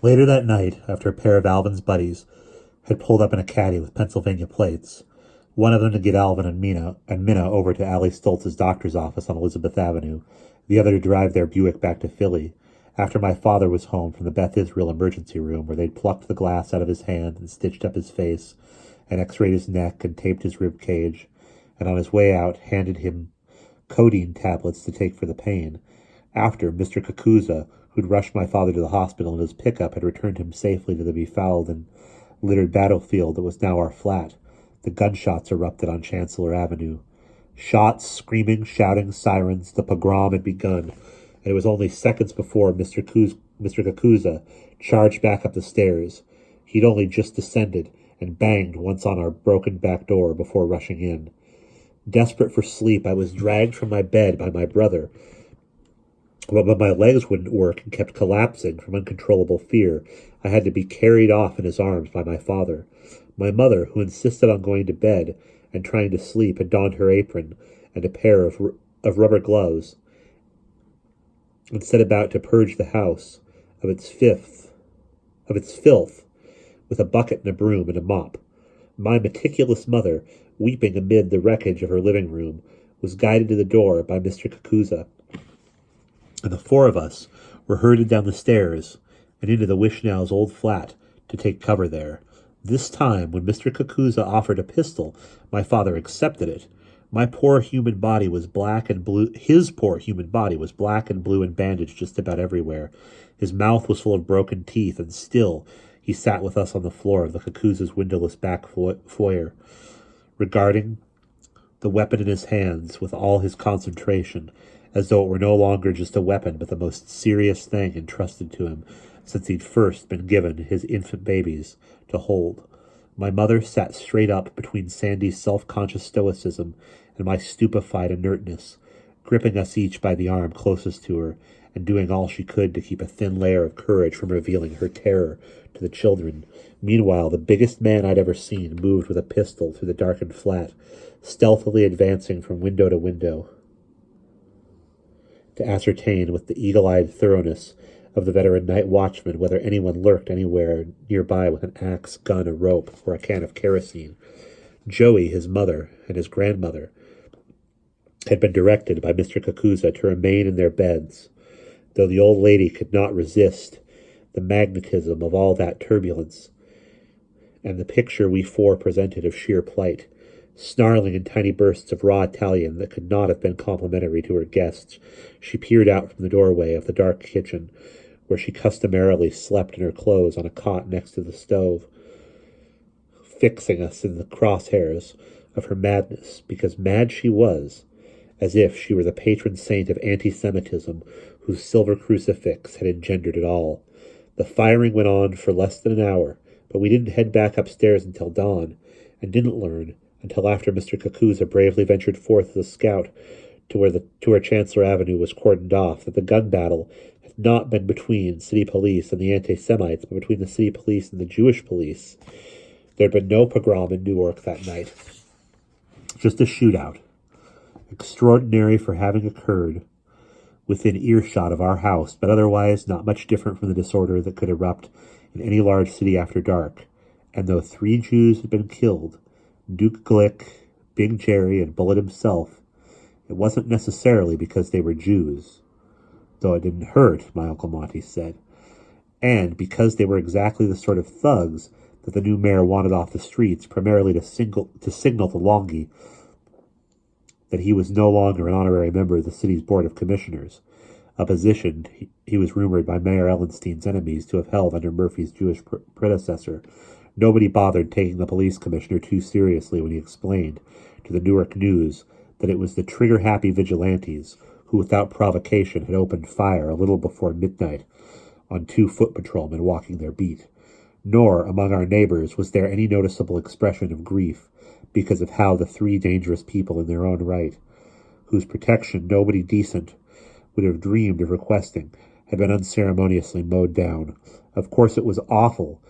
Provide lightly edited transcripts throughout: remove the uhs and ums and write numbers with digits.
Later that night, after a pair of Alvin's buddies had pulled up in a caddy with Pennsylvania plates, one of them to get Alvin and Minna over to Allie Stoltz's doctor's office on Elizabeth Avenue, the other to drive their Buick back to Philly, after my father was home from the Beth Israel emergency room where they'd plucked the glass out of his hand and stitched up his face and x-rayed his neck and taped his rib cage, and on his way out handed him codeine tablets to take for the pain, after Mr. Kakuza, who'd rushed my father to the hospital in his pickup, had returned him safely to the befouled and littered battlefield that was now our flat. The gunshots erupted on Chancellor Avenue. Shots, screaming, shouting, sirens, the pogrom had begun, and it was only seconds before Mr. Kakuza charged back up the stairs. He'd only just descended and banged once on our broken back door before rushing in. Desperate for sleep, I was dragged from my bed by my brother, but my legs wouldn't work and kept collapsing from uncontrollable fear. I had to be carried off in his arms by my father. My mother, who insisted on going to bed and trying to sleep, had donned her apron and a pair of rubber gloves and set about to purge the house of its filth with a bucket and a broom and a mop. My meticulous mother, weeping amid the wreckage of her living room, was guided to the door by Mr. Kakuza, and the four of us were herded down the stairs and into the Wishnow's old flat to take cover there. This time, when Mr. Kakuza offered a pistol, my father accepted it. My poor human body was black and blue. His poor human body was black and blue and bandaged just about everywhere. His mouth was full of broken teeth, and still he sat with us on the floor of the Kakuza's windowless back foyer, regarding the weapon in his hands with all his concentration, as though it were no longer just a weapon, but the most serious thing entrusted to him since he'd first been given his infant babies to hold. My mother sat straight up between Sandy's self-conscious stoicism and my stupefied inertness, gripping us each by the arm closest to her, and doing all she could to keep a thin layer of courage from revealing her terror to the children. Meanwhile, the biggest man I'd ever seen moved with a pistol through the darkened flat, stealthily advancing from window to window, to ascertain with the eagle-eyed thoroughness of the veteran night watchman whether anyone lurked anywhere nearby with an axe, gun, a rope, or a can of kerosene. Joey, his mother, and his grandmother had been directed by Mr. Kakuza to remain in their beds, though the old lady could not resist the magnetism of all that turbulence and the picture we four presented of sheer plight. Snarling in tiny bursts of raw Italian that could not have been complimentary to her guests, she peered out from the doorway of the dark kitchen, where she customarily slept in her clothes on a cot next to the stove, fixing us in the crosshairs of her madness, because mad she was, as if she were the patron saint of anti-Semitism whose silver crucifix had engendered it all. The firing went on for less than an hour, but we didn't head back upstairs until dawn, and didn't learn until after Mr. Kakuza bravely ventured forth as a scout to where Chancellor Avenue was cordoned off, that the gun battle had not been between city police and the anti-Semites, but between the city police and the Jewish police. There had been no pogrom in Newark that night, just a shootout, extraordinary for having occurred within earshot of our house, but otherwise not much different from the disorder that could erupt in any large city after dark. And though 3 Jews had been killed, Duke Glick, Big Jerry, and Bullet himself, it wasn't necessarily because they were Jews, though it didn't hurt, my Uncle Monty said, and because they were exactly the sort of thugs that the new mayor wanted off the streets, primarily to signal to Longy that he was no longer an honorary member of the city's Board of Commissioners, a position he was rumored by Mayor Ellenstein's enemies to have held under Murphy's Jewish predecessor. Nobody bothered taking the police commissioner too seriously when he explained to the Newark News that it was the trigger-happy vigilantes who, without provocation, had opened fire a little before midnight on 2 foot patrolmen walking their beat. Nor, among our neighbors, was there any noticeable expression of grief because of how the 3 dangerous people in their own right, whose protection nobody decent would have dreamed of requesting, had been unceremoniously mowed down. Of course it was awful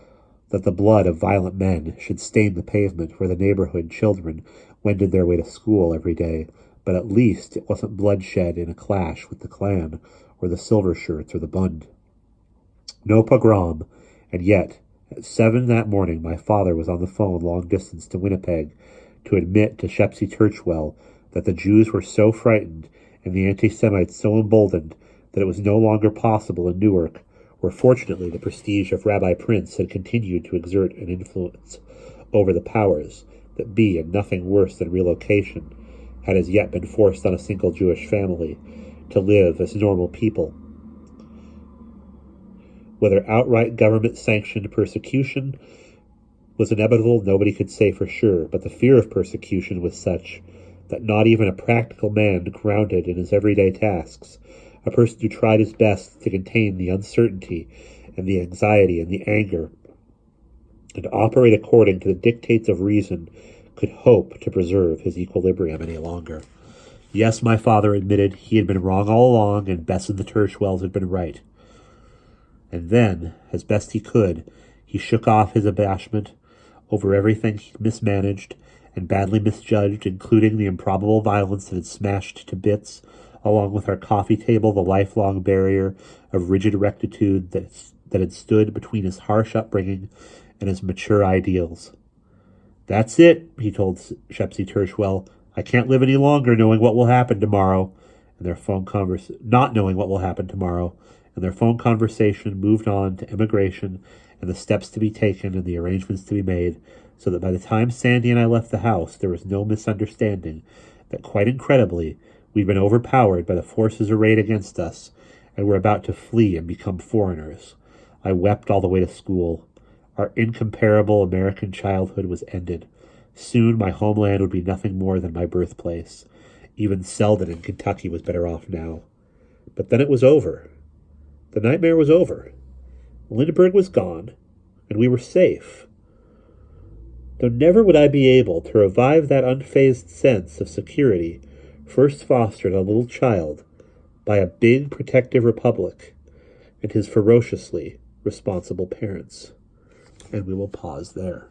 that the blood of violent men should stain the pavement where the neighborhood children wended their way to school every day, but at least it wasn't bloodshed in a clash with the Klan, or the Silver Shirts, or the Bund. No pogrom, And yet, at 7 that morning, my father was on the phone long distance to Winnipeg to admit to Shepsy Churchwell that the Jews were so frightened and the anti-Semites so emboldened that it was no longer possible in Newark, where fortunately the prestige of Rabbi Prince had continued to exert an influence over the powers that be, and nothing worse than relocation had as yet been forced on a single Jewish family to live as normal people. Whether outright government-sanctioned persecution was inevitable, nobody could say for sure, but the fear of persecution was such that not even a practical man grounded in his everyday tasks, a person who tried his best to contain the uncertainty and the anxiety and the anger and operate according to the dictates of reason, could hope to preserve his equilibrium any longer. Yes, my father admitted he had been wrong all along, and Bess and the Turchwells had been right. And then, as best he could, he shook off his abashment over everything he mismanaged and badly misjudged, including the improbable violence that had smashed to bits, along with our coffee table, the lifelong barrier of rigid rectitude that had stood between his harsh upbringing and his mature ideals. "That's it," he told Shepsy Churchwell. "I can't live any longer knowing what will happen tomorrow." And not knowing what will happen tomorrow. And their phone conversation moved on to immigration and the steps to be taken and the arrangements to be made, so that by the time Sandy and I left the house, there was no misunderstanding that, quite incredibly, we'd been overpowered by the forces arrayed against us and were about to flee and become foreigners. I wept all the way to school. Our incomparable American childhood was ended. Soon my homeland would be nothing more than my birthplace. Even Selden in Kentucky was better off now. But then it was over. The nightmare was over. Lindbergh was gone, and we were safe. Though never would I be able to revive that unfazed sense of security first fostered in a little child by a big protective republic and his ferociously responsible parents. And we will pause there.